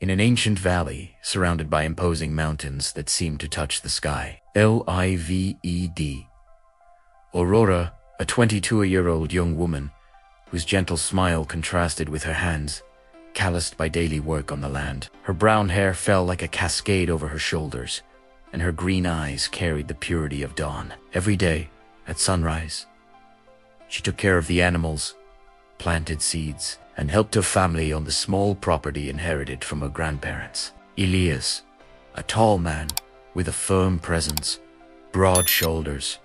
in an ancient valley surrounded by imposing mountains that seemed to touch the sky. Lived. Aurora, a 22-year-old young woman, whose gentle smile contrasted with her hands, calloused by daily work on the land. Her brown hair fell like a cascade over her shoulders, and her green eyes carried the purity of dawn. Every day, at sunrise, she took care of the animals, planted seeds, and helped her family on the small property inherited from her grandparents. Elias, a tall man with a firm presence, broad shoulders,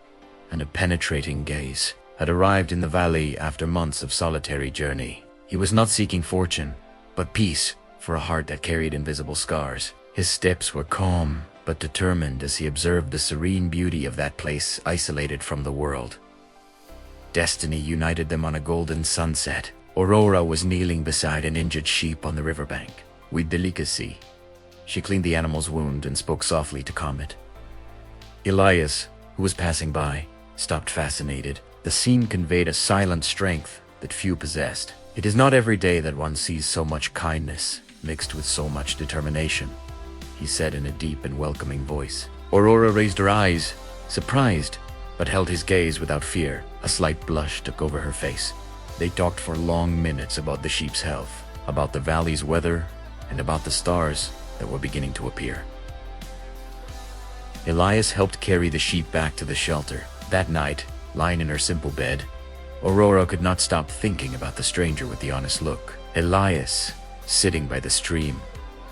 and a penetrating gaze, had arrived in the valley after months of solitary journey. He was not seeking fortune, but peace for a heart that carried invisible scars. His steps were calm but determined as he observed the serene beauty of that place isolated from the world. Destiny united them on a golden sunset. Aurora was kneeling beside an injured sheep on the riverbank. With delicacy, she cleaned the animal's wound and spoke softly to calm it. Elias, who was passing by, stopped fascinated. The scene conveyed a silent strength that few possessed. It is not every day that one sees so much kindness mixed with so much determination, he said in a deep and welcoming voice. Aurora raised her eyes, surprised, but held his gaze without fear. A slight blush took over her face. They talked for long minutes about the sheep's health, about the valley's weather, and about the stars that were beginning to appear. Elias helped carry the sheep back to the shelter. That night, lying in her simple bed, Aurora could not stop thinking about the stranger with the honest look. Elias, sitting by the stream,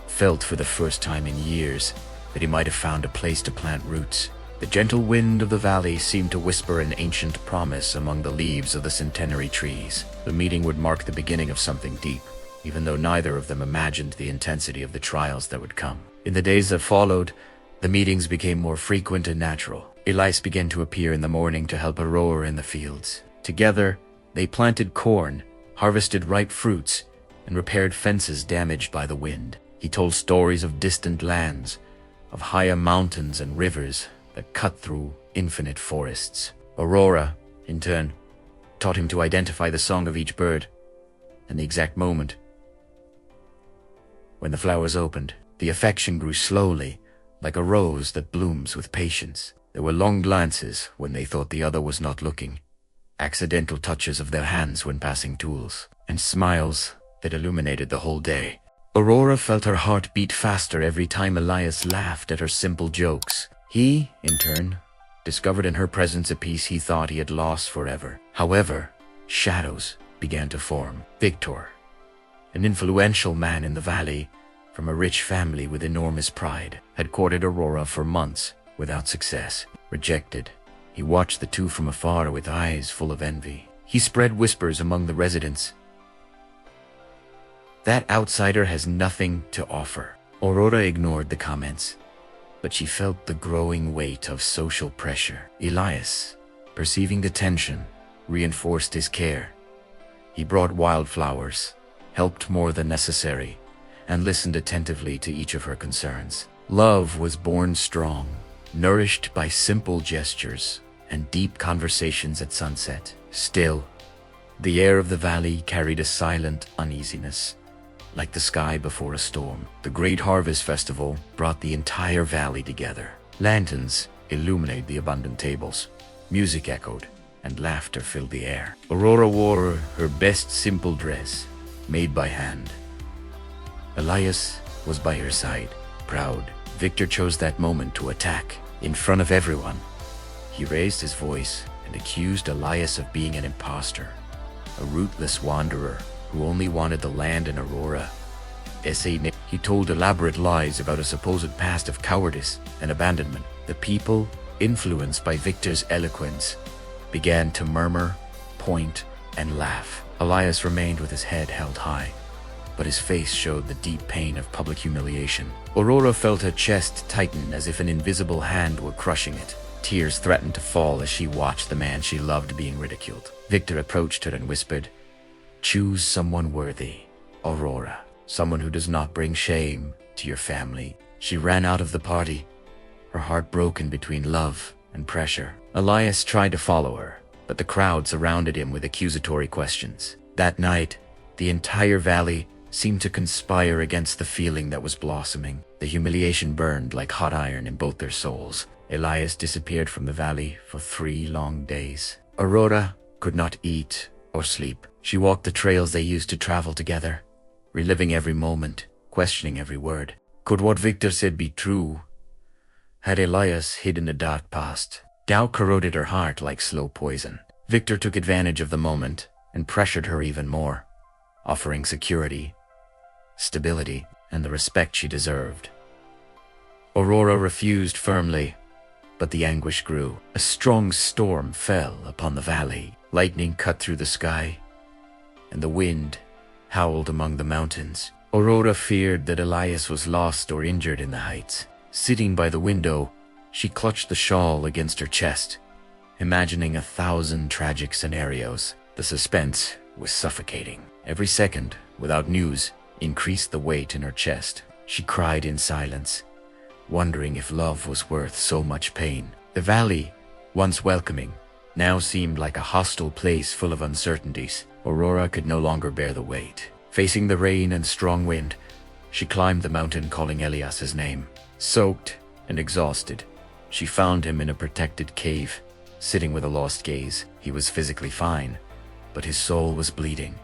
felt for the first time in years that he might have found a place to plant roots. The gentle wind of the valley seemed to whisper an ancient promise among the leaves of the centenary trees. The meeting would mark the beginning of something deep, even though neither of them imagined the intensity of the trials that would come. In the days that followed, the meetings became more frequent and natural. Elias began to appear in the morning to help Aurora in the fields. Together, they planted corn, harvested ripe fruits, and repaired fences damaged by the wind. He told stories of distant lands, of higher mountains and rivers that cut through infinite forests. Aurora, in turn, taught him to identify the song of each bird and the exact moment when the flowers opened. The affection grew slowly, like a rose that blooms with patience. There were long glances when they thought the other was not looking, accidental touches of their hands when passing tools, and smiles that illuminated the whole day. Aurora felt her heart beat faster every time Elias laughed at her simple jokes. He, in turn, discovered in her presence a piece he thought he had lost forever. However, shadows began to form. Victor, an influential man in the valley, from a rich family with enormous pride, had courted Aurora for months without success. Rejected, he watched the two from afar with eyes full of envy. He spread whispers among the residents. That outsider has nothing to offer. Aurora ignored the comments, but she felt the growing weight of social pressure. Elias, perceiving the tension, reinforced his care. He brought wildflowers, helped more than necessary, and listened attentively to each of her concerns. Love was born strong, nourished by simple gestures and deep conversations at sunset. Still, the air of the valley carried a silent uneasiness, like the sky before a storm. The great harvest festival brought the entire valley together. Lanterns illuminated the abundant tables, music echoed, and laughter filled the air. Aurora wore her best simple dress, made by hand. Elias was by her side, proud. Victor chose that moment to attack. In front of everyone, he raised his voice and accused Elias of being an imposter, a rootless wanderer who only wanted the land in Aurora. He told elaborate lies about a supposed past of cowardice and abandonment. The people, influenced by Victor's eloquence, began to murmur, point, and laugh. Elias remained with his head held high, but his face showed the deep pain of public humiliation. Aurora felt her chest tighten as if an invisible hand were crushing it. Tears threatened to fall as she watched the man she loved being ridiculed. Victor approached her and whispered, "Choose someone worthy, Aurora, someone who does not bring shame to your family." She ran out of the party, her heart broken between love and pressure. Elias tried to follow her, but the crowd surrounded him with accusatory questions. That night, the entire valley seemed to conspire against the feeling that was blossoming. The humiliation burned like hot iron in both their souls. Elias disappeared from the valley for 3 long days. Aurora could not eat or sleep. She walked the trails they used to travel together, reliving every moment, questioning every word. Could what Victor said be true? Had Elias hidden a dark past? Doubt corroded her heart like slow poison. Victor took advantage of the moment and pressured her even more, offering security, stability, and the respect she deserved. Aurora refused firmly, but the anguish grew. A strong storm fell upon the valley. Lightning cut through the sky, and the wind howled among the mountains. Aurora feared that Elias was lost or injured in the heights. Sitting by the window, she clutched the shawl against her chest, imagining 1,000 tragic scenarios. The suspense was suffocating. Every second, without news, increased the weight in her chest. She cried in silence, wondering if love was worth so much pain. The valley, once welcoming, now seemed like a hostile place full of uncertainties. Aurora could no longer bear the weight. Facing the rain and strong wind, she climbed the mountain calling Elias's name. Soaked and exhausted, she found him in a protected cave, sitting with a lost gaze. He was physically fine, but his soul was bleeding.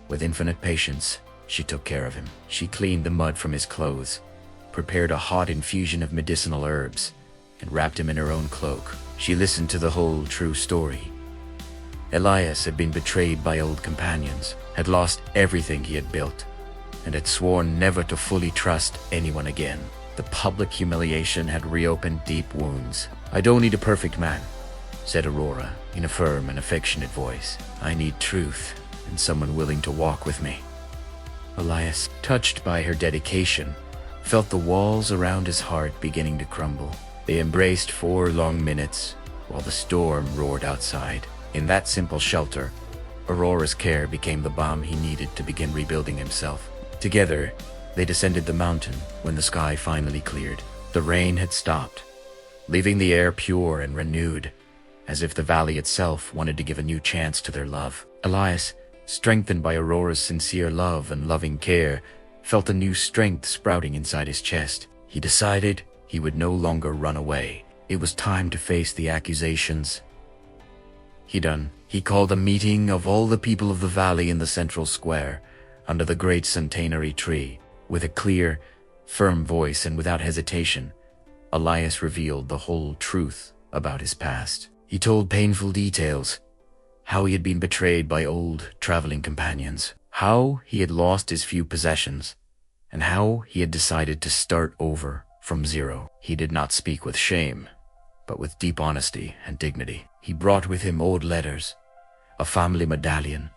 With infinite patience, she took care of him. She cleaned the mud from his clothes, prepared a hot infusion of medicinal herbs, and wrapped him in her own cloak. She listened to the whole true story. Elias had been betrayed by old companions, had lost everything he had built, and had sworn never to fully trust anyone again. The public humiliation had reopened deep wounds. "I don't need a perfect man," said Aurora in a firm and affectionate voice. "I need truth and someone willing to walk with me." Elias, touched by her dedication, felt the walls around his heart beginning to crumble. They embraced 4 long minutes while the storm roared outside. In that simple shelter, Aurora's care became the balm he needed to begin rebuilding himself. Together, they descended the mountain when the sky finally cleared. The rain had stopped, leaving the air pure and renewed, as if the valley itself wanted to give a new chance to their love. Elias, strengthened by Aurora's sincere love and loving care, felt a new strength sprouting inside his chest. He decided he would no longer run away. It was time to face the accusations. He called a meeting of all the people of the valley in the central square, under the great centenary tree. With a clear, firm voice and without hesitation, Elias revealed the whole truth about his past. He told painful details, how he had been betrayed by old traveling companions, how he had lost his few possessions, and how he had decided to start over from zero. He did not speak with shame, but with deep honesty and dignity. He brought with him old letters, a family medallion,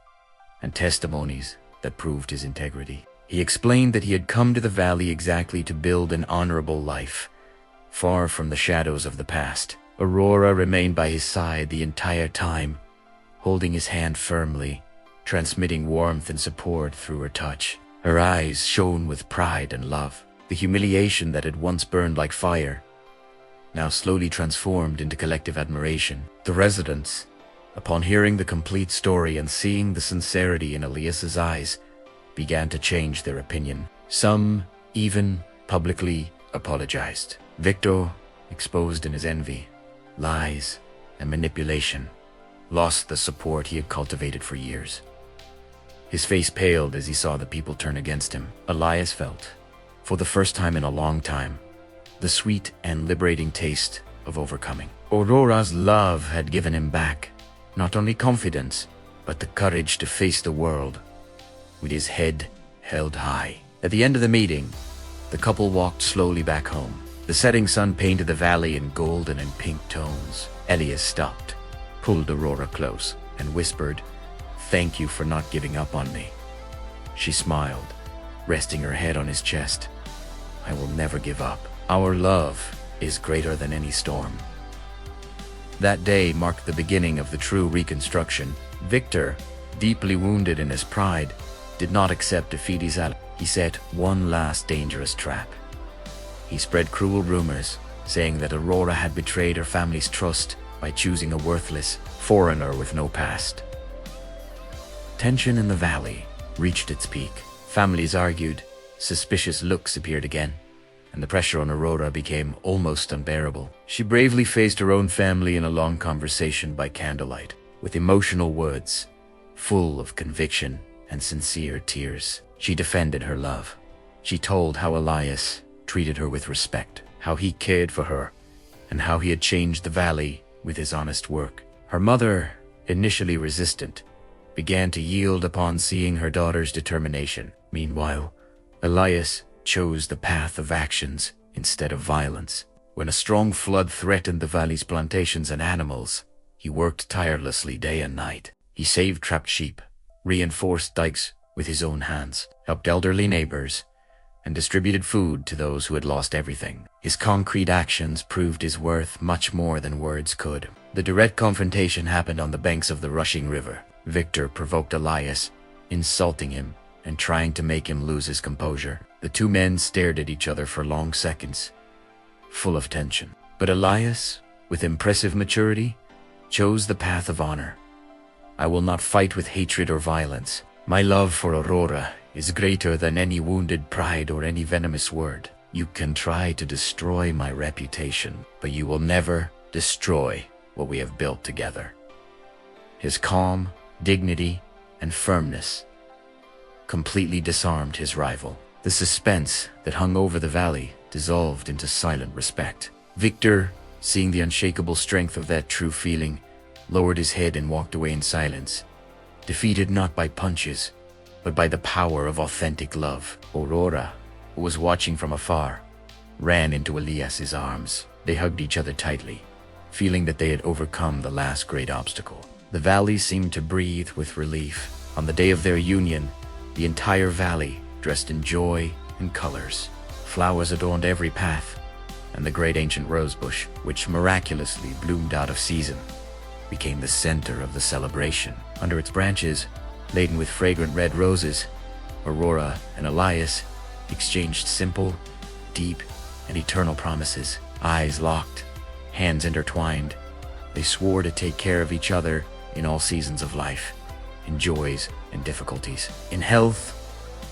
and testimonies that proved his integrity. He explained that he had come to the valley exactly to build an honorable life, far from the shadows of the past. Aurora remained by his side the entire time, holding his hand firmly, transmitting warmth and support through her touch. Her eyes shone with pride and love. The humiliation that had once burned like fire now slowly transformed into collective admiration. The residents, upon hearing the complete story and seeing the sincerity in Elias's eyes, began to change their opinion. Some even publicly apologized. Victor, exposed in his envy, lies, and manipulation, lost the support he had cultivated for years. His face paled as he saw the people turn against him. Elias felt, for the first time in a long time, the sweet and liberating taste of overcoming. Aurora's love had given him back not only confidence, but the courage to face the world with his head held high. At the end of the meeting, the couple walked slowly back home. The setting sun painted the valley in golden and pink tones. Elias stopped, pulled Aurora close, and whispered, "Thank you for not giving up on me." She smiled, resting her head on his chest. "I will never give up. Our love is greater than any storm." That day marked the beginning of the true reconstruction. Victor, deeply wounded in his pride, did not accept defeat. He set one last dangerous trap. He spread cruel rumors, saying that Aurora had betrayed her family's trust by choosing a worthless foreigner with no past. Tension in the valley reached its peak. Families argued, suspicious looks appeared again, and the pressure on Aurora became almost unbearable. She bravely faced her own family in a long conversation by candlelight, with emotional words, full of conviction and sincere tears. She defended her love. She told how Elias treated her with respect, how he cared for her, and how he had changed the valley with his honest work. Her mother, initially resistant, began to yield upon seeing her daughter's determination. Meanwhile, Elias chose the path of actions instead of violence. When a strong flood threatened the valley's plantations and animals, he worked tirelessly day and night. He saved trapped sheep, reinforced dikes with his own hands, helped elderly neighbors, and distributed food to those who had lost everything. His concrete actions proved his worth much more than words could. The direct confrontation happened on the banks of the rushing river. Victor provoked Elias, insulting him and trying to make him lose his composure. The two men stared at each other for long seconds, full of tension. But Elias, with impressive maturity, chose the path of honor. I will not fight with hatred or violence. My love for Aurora is greater than any wounded pride or any venomous word. You can try to destroy my reputation, but you will never destroy what we have built together. His calm, dignity, and firmness completely disarmed his rival. The suspense that hung over the valley dissolved into silent respect. Victor, seeing the unshakable strength of that true feeling, lowered his head and walked away in silence, defeated not by punches, but by the power of authentic love. Aurora, who was watching from afar, ran into Elias's arms. They hugged each other tightly, feeling that they had overcome the last great obstacle. The valley seemed to breathe with relief. On the day of their union, the entire valley, dressed in joy and colors. Flowers adorned every path, and the great ancient rosebush, which miraculously bloomed out of season, became the center of the celebration. Under its branches, laden with fragrant red roses, Aurora and Elias exchanged simple, deep, and eternal promises. Eyes locked, hands intertwined, they swore to take care of each other in all seasons of life, in joys and difficulties, in health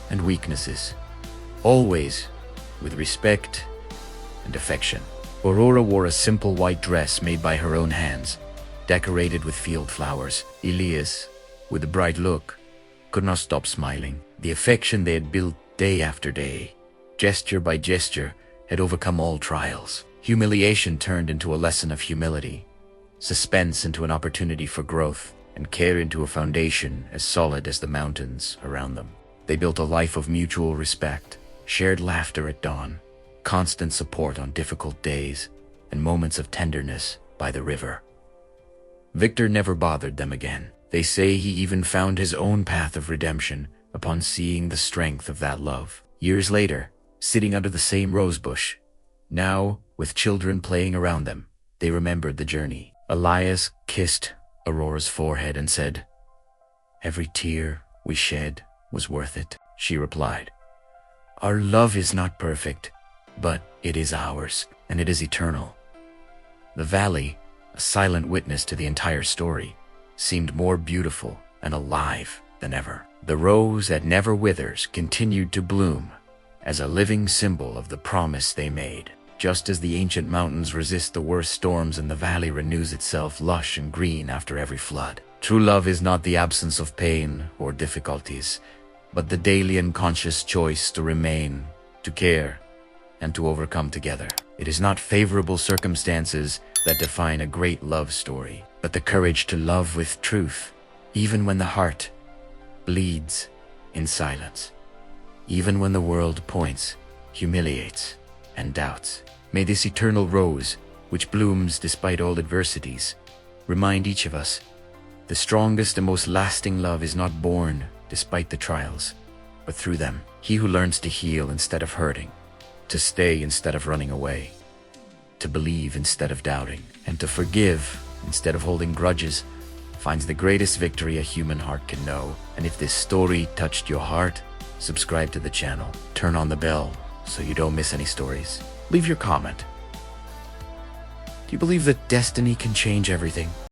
and weaknesses, always with respect and affection. Aurora wore a simple white dress made by her own hands, decorated with field flowers. Elias, with a bright look, could not stop smiling. The affection they had built day after day, gesture by gesture, had overcome all trials. Humiliation turned into a lesson of humility, suspense into an opportunity for growth, and care into a foundation as solid as the mountains around them. They built a life of mutual respect, shared laughter at dawn, constant support on difficult days, and moments of tenderness by the river. Victor never bothered them again. They say he even found his own path of redemption upon seeing the strength of that love. Years later, sitting under the same rosebush, now with children playing around them, they remembered the journey. Elias kissed Aurora's forehead and said, "Every tear we shed was worth it." She replied, "Our love is not perfect, but it is ours, and it is eternal." The valley, a silent witness to the entire story, seemed more beautiful and alive than ever. The rose that never withers continued to bloom as a living symbol of the promise they made. Just as the ancient mountains resist the worst storms and the valley renews itself lush and green after every flood. True love is not the absence of pain or difficulties, but the daily and conscious choice to remain, to care, and to overcome together. It is not favorable circumstances that define a great love story, but the courage to love with truth, even when the heart bleeds in silence, even when the world points, humiliates, and doubts. May this eternal rose, which blooms despite all adversities, remind each of us, the strongest and most lasting love is not born despite the trials, but through them. He who learns to heal instead of hurting, to stay instead of running away, to believe instead of doubting, and to forgive instead of holding grudges, finds the greatest victory a human heart can know. And if this story touched your heart, subscribe to the channel, turn on the bell so you don't miss any stories. Leave your comment. Do you believe that destiny can change everything?